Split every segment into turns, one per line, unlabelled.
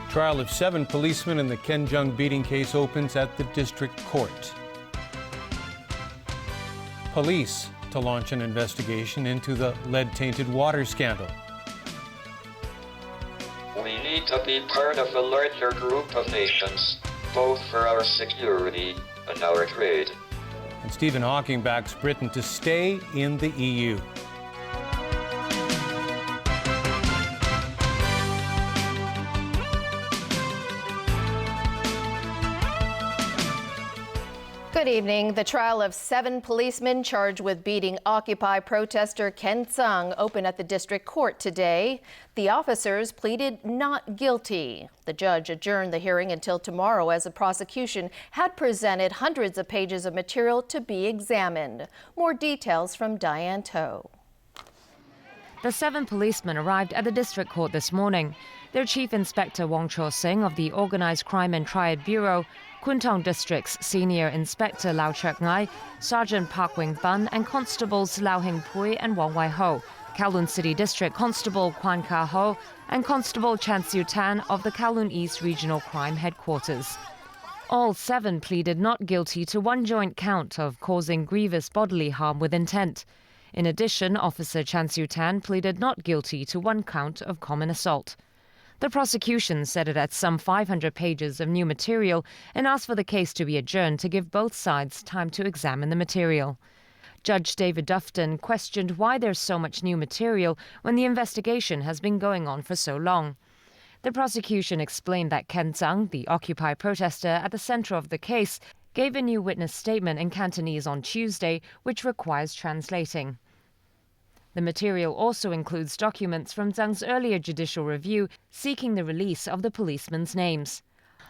Trial of 7 policemen in the Ken Jeong beating case opens at the district court. Police to launch an investigation into the lead-tainted water scandal.
We need to be part of a larger group of nations, both for our security and our trade.
And Stephen Hawking backs Britain to stay in the EU.
Good evening. The trial of 7 policemen charged with beating Occupy protester Ken Jeong opened at the district court today. The officers pleaded not guilty. The judge adjourned the hearing until tomorrow as the prosecution had presented hundreds of pages of material to be examined. More details from Diane To.
The 7 policemen arrived at the district court this morning. Their Chief Inspector Wong Cho-sing of the Organised Crime and Triad Bureau, Kwun Tong District's Senior Inspector Lau Chek-ngai, Sergeant Park Wing-ban and Constables Lau Hing-pui and Wong Wai-ho, Kowloon City District Constable Kwan Ka-ho and Constable Chan Siu-tan of the Kowloon East Regional Crime Headquarters. All 7 pleaded not guilty to one joint count of causing grievous bodily harm with intent. In addition, Officer Chan Siu-tan pleaded not guilty to one count of common assault. The prosecution said it had some 500 pages of new material and asked for the case to be adjourned to give both sides time to examine the material. Judge David Dufton questioned why there's so much new material when the investigation has been going on for so long. The prosecution explained that Ken Jeong, the Occupy protester at the center of the case, gave a new witness statement in Cantonese on Tuesday, which requires translating. The material also includes documents from Jeong's earlier judicial review seeking the release of the policemen's names.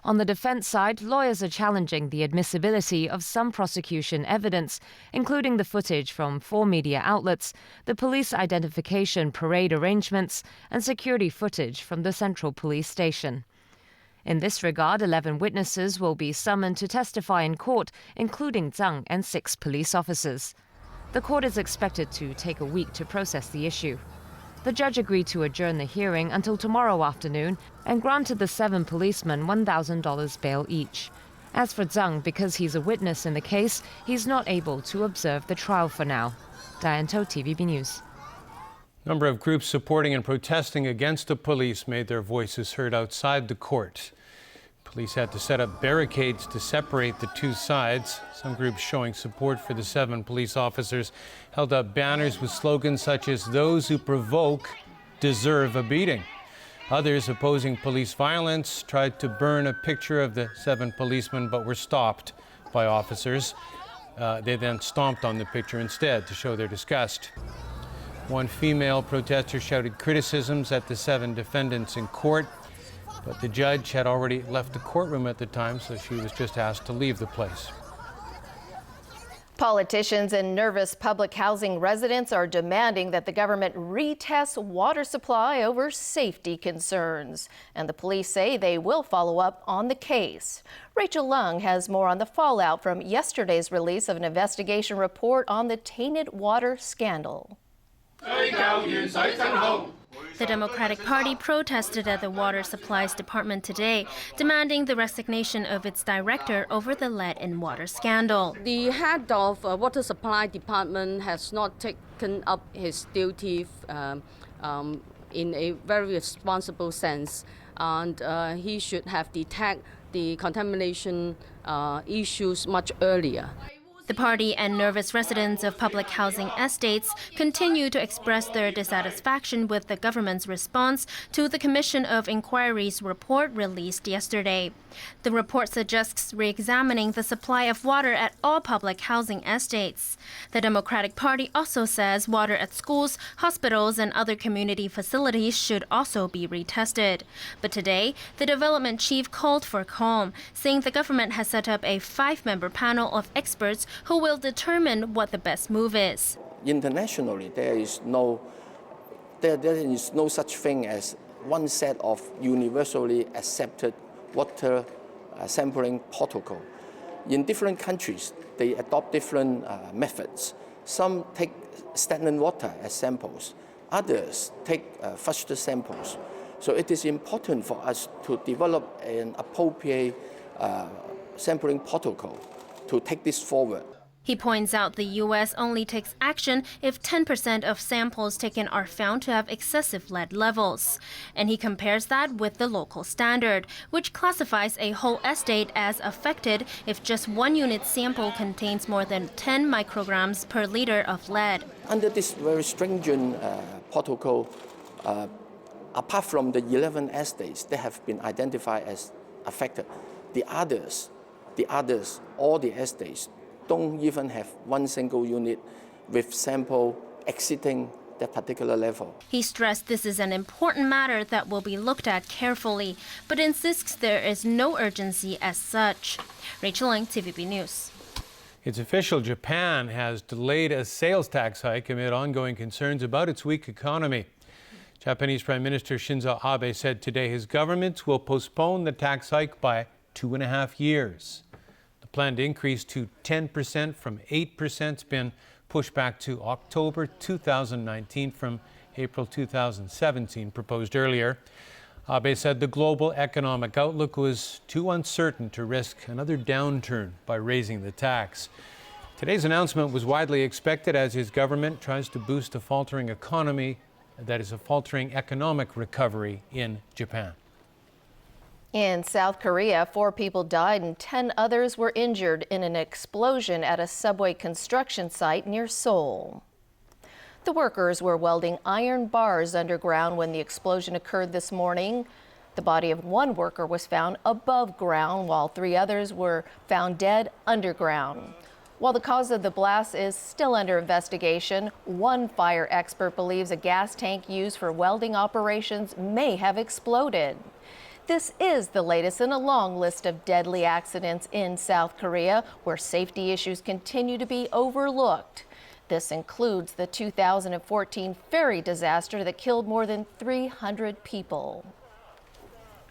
On the defense side, lawyers are challenging the admissibility of some prosecution evidence, including the footage from 4 media outlets, the police identification parade arrangements, and security footage from the Central Police Station. In this regard, 11 witnesses will be summoned to testify in court, including Jeong and 6 police officers. The court is expected to take a week to process the issue. The judge agreed to adjourn the hearing until tomorrow afternoon and granted the 7 policemen $1,000 bail each. As for Jeong, because he's a witness in the case, he's not able to observe the trial for now. Diane To, TVB News.
A number of groups supporting and protesting against the police made their voices heard outside the court. Police had to set up barricades to separate the two sides. Some groups showing support for the 7 police officers held up banners with slogans such as "Those who provoke deserve a beating." Others opposing police violence tried to burn a picture of the 7 policemen but were stopped by officers. They then stomped on the picture instead to show their disgust. One female protester shouted criticisms at the 7 defendants in court. But the judge had already left the courtroom at the time, so she was just asked to leave the place.
Politicians and nervous public housing residents are demanding that the government retest water supply over safety concerns. And the police say they will follow up on the case. Rachel Lung has more on the fallout from yesterday's release of an investigation report on the tainted water scandal.
The Democratic Party protested at the Water Supplies Department today, demanding the resignation of its director over the lead in water scandal.
The head of Water Supply Department has not taken up his duty in a very responsible sense, and he should have detected the contamination issues much earlier.
The party and nervous residents of public housing estates continue to express their dissatisfaction with the government's response to the Commission of Inquiry's report released yesterday. The report suggests re-examining the supply of water at all public housing estates. The Democratic Party also says water at schools, hospitals, and other community facilities should also be retested. But today, the development chief called for calm, saying the government has set up a 5-member panel of experts who will determine what the best move is.
Internationally, there is no such thing as one set of universally accepted water sampling protocol. In different countries, they adopt different methods. Some take stagnant water as samples. Others take flush samples. So it is important for us to develop an appropriate sampling protocol to take this forward.
He points out the U.S. only takes action if 10% of samples taken are found to have excessive lead levels. And he compares that with the local standard, which classifies a whole estate as affected if just one unit sample contains more than 10 micrograms per liter of lead.
Under this very stringent protocol, apart from the 11 estates that have been identified as affected, the others, all the estates, don't even have one single unit with sample exceeding that particular level.
He stressed this is an important matter that will be looked at carefully, but insists there is no urgency as such. Rachel Lang, TVB News.
It's official, Japan has delayed a sales tax hike amid ongoing concerns about its weak economy. Japanese Prime Minister Shinzo Abe said today his government will postpone the tax hike by 2.5 years. Planned increase to 10% from 8% has been pushed back to October 2019 from April 2017, proposed earlier. Abe said the global economic outlook was too uncertain to risk another downturn by raising the tax. Today's announcement was widely expected as his government tries to boost a faltering economy, that is, a faltering economic recovery in Japan.
In South Korea, 4 people died and 10 others were injured in an explosion at a subway construction site near Seoul. The workers were welding iron bars underground when the explosion occurred this morning. The body of one worker was found above ground, while 3 others were found dead underground. While the cause of the blast is still under investigation, one fire expert believes a gas tank used for welding operations may have exploded. This is the latest in a long list of deadly accidents in South Korea, where safety issues continue to be overlooked. This includes the 2014 ferry disaster that killed more than 300 people.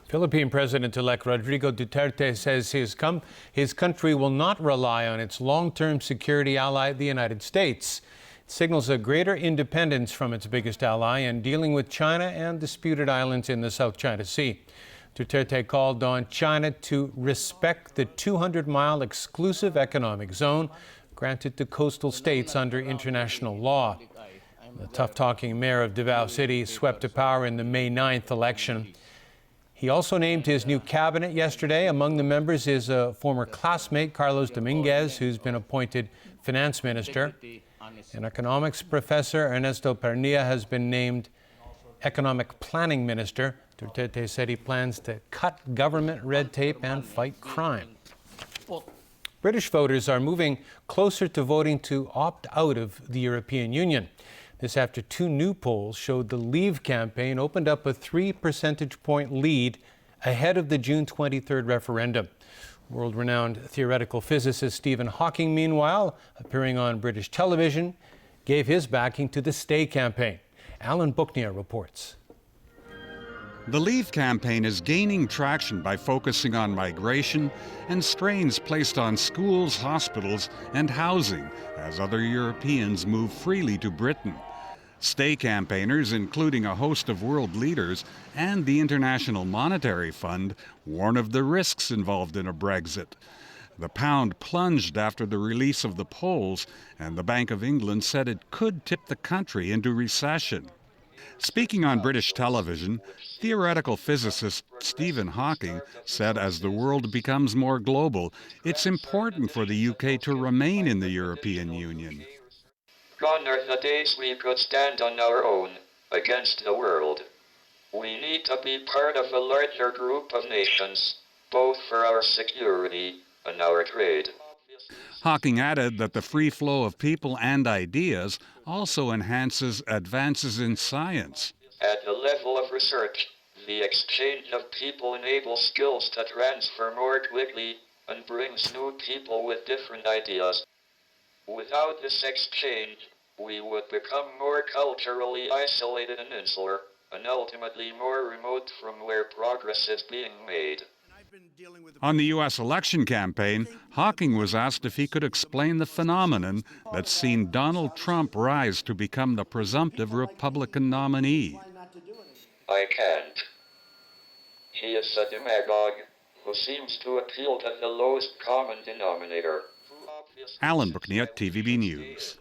Philippine President-elect Rodrigo Duterte says his country will not rely on its long-term security ally, the United States. It signals a greater independence from its biggest ally in dealing with China and disputed islands in the South China Sea. Duterte called on China to respect the 200-mile exclusive economic zone granted to coastal states under international law. The tough-talking mayor of Davao City swept to power in the May 9th election. He also named his new cabinet yesterday. Among the members is a former classmate, Carlos Dominguez, who's been appointed finance minister. An economics professor, Ernesto Pernilla, has been named economic planning minister. Duterte said he plans to cut government red tape and fight crime. British voters are moving closer to voting to opt out of the European Union. This after 2 new polls showed the Leave campaign opened up a 3 percentage point lead ahead of the June 23rd referendum. World-renowned theoretical physicist Stephen Hawking, meanwhile, appearing on British television, gave his backing to the Stay campaign. Alan Booknia reports.
The Leave campaign is gaining traction by focusing on migration and strains placed on schools, hospitals, and housing as other Europeans move freely to Britain. Stay campaigners, including a host of world leaders and the International Monetary Fund, warn of the risks involved in a Brexit. The pound plunged after the release of the polls, and the Bank of England said it could tip the country into recession. Speaking on British television, theoretical physicist Stephen Hawking said as the world becomes more global, it's important for the UK to remain in the European Union.
Gone are the days we could stand on our own against the world. We need to be part of a larger group of nations, both for our security and our trade.
Hawking added that the free flow of people and ideas also enhances advances in science.
At the level of research, the exchange of people enables skills to transfer more quickly and brings new people with different ideas. Without this exchange, we would become more culturally isolated and insular, and ultimately more remote from where progress is being made.
On the U.S. election campaign, Hawking was asked if he could explain the phenomenon that's seen Donald Trump rise to become the presumptive Republican nominee.
I can't. He is a demagogue who seems to appeal to the lowest common denominator.
Alan Bookniat, TVB News.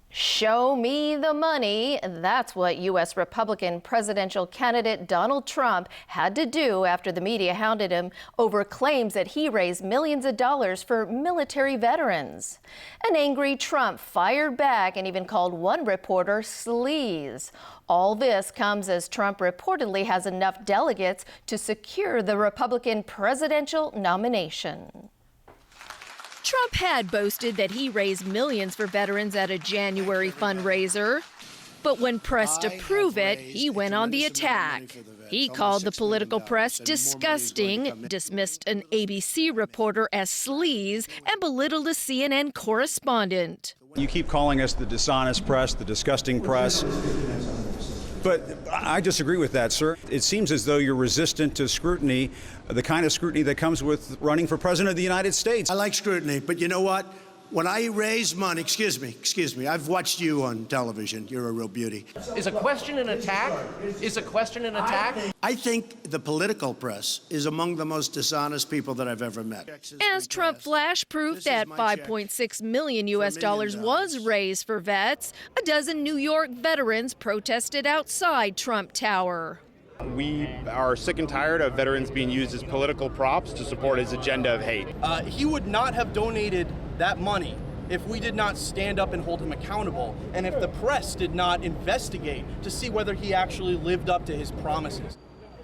Show me the money. That's what U.S. Republican presidential candidate Donald Trump had to do after the media hounded him over claims that he raised millions of dollars for military veterans. An angry Trump fired back and even called one reporter sleaze. All this comes as Trump reportedly has enough delegates to secure the Republican presidential nomination. Trump had boasted that he raised millions for veterans at a January fundraiser. But when pressed to prove it, he went on the attack. He called the political press disgusting, dismissed an ABC reporter as sleaze, and belittled a CNN correspondent.
You keep calling us the dishonest press, the disgusting press. But I disagree with that, sir. It seems as though you're resistant to scrutiny, the kind of scrutiny that comes with running for president of the United States.
I like scrutiny, but you know what? When I raise money, excuse me, I've watched you on television. You're a real beauty.
Is a question an attack? Is a question an attack?
I think the political press is among the most dishonest people that I've ever met.
As Trump flashed proof that $5.6 million U.S. dollars was raised for vets, a dozen New York veterans protested outside Trump Tower.
We are sick and tired of veterans being used as political props to support his agenda of hate.
He would not have donated that money if we did not stand up and hold him accountable, and if the press did not investigate to see whether he actually lived up to his promises.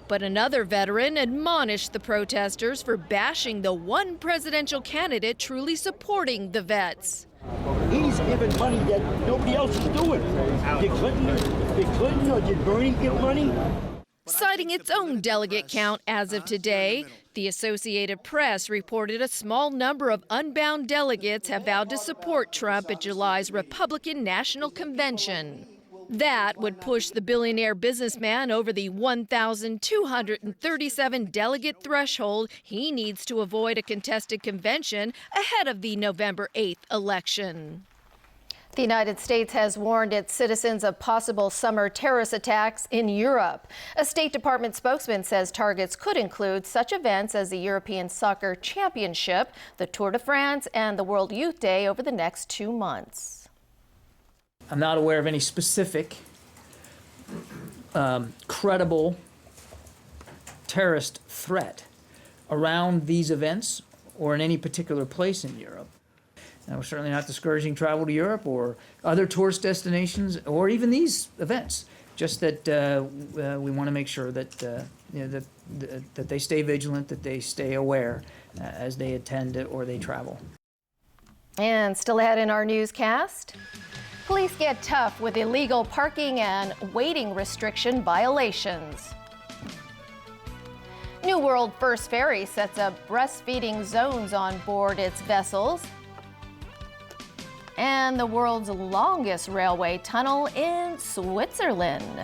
But another veteran admonished the protesters for bashing the one presidential candidate truly supporting the vets.
He's giving money that nobody else is doing. Did Clinton or did Bernie get money?
Citing its own delegate count as of today, the Associated Press reported a small number of unbound delegates have vowed to support Trump at July's Republican National Convention. That would push the billionaire businessman over the 1,237 delegate threshold he needs to avoid a contested convention ahead of the November 8th election. The United States has warned its citizens of possible summer terrorist attacks in Europe. A State Department spokesman says targets could include such events as the European Soccer Championship, the Tour de France, and the World Youth Day over the next 2 months.
I'm not aware of any specific credible terrorist threat around these events or in any particular place in Europe. Now, we're certainly not discouraging travel to Europe or other tourist destinations or even these events, just that we want to make sure that, that they stay vigilant, that they stay aware as they attend or they travel.
And still ahead in our newscast, police get tough with illegal parking and waiting restriction violations. New World First Ferry sets up breastfeeding zones on board its vessels. And the world's longest railway tunnel in Switzerland.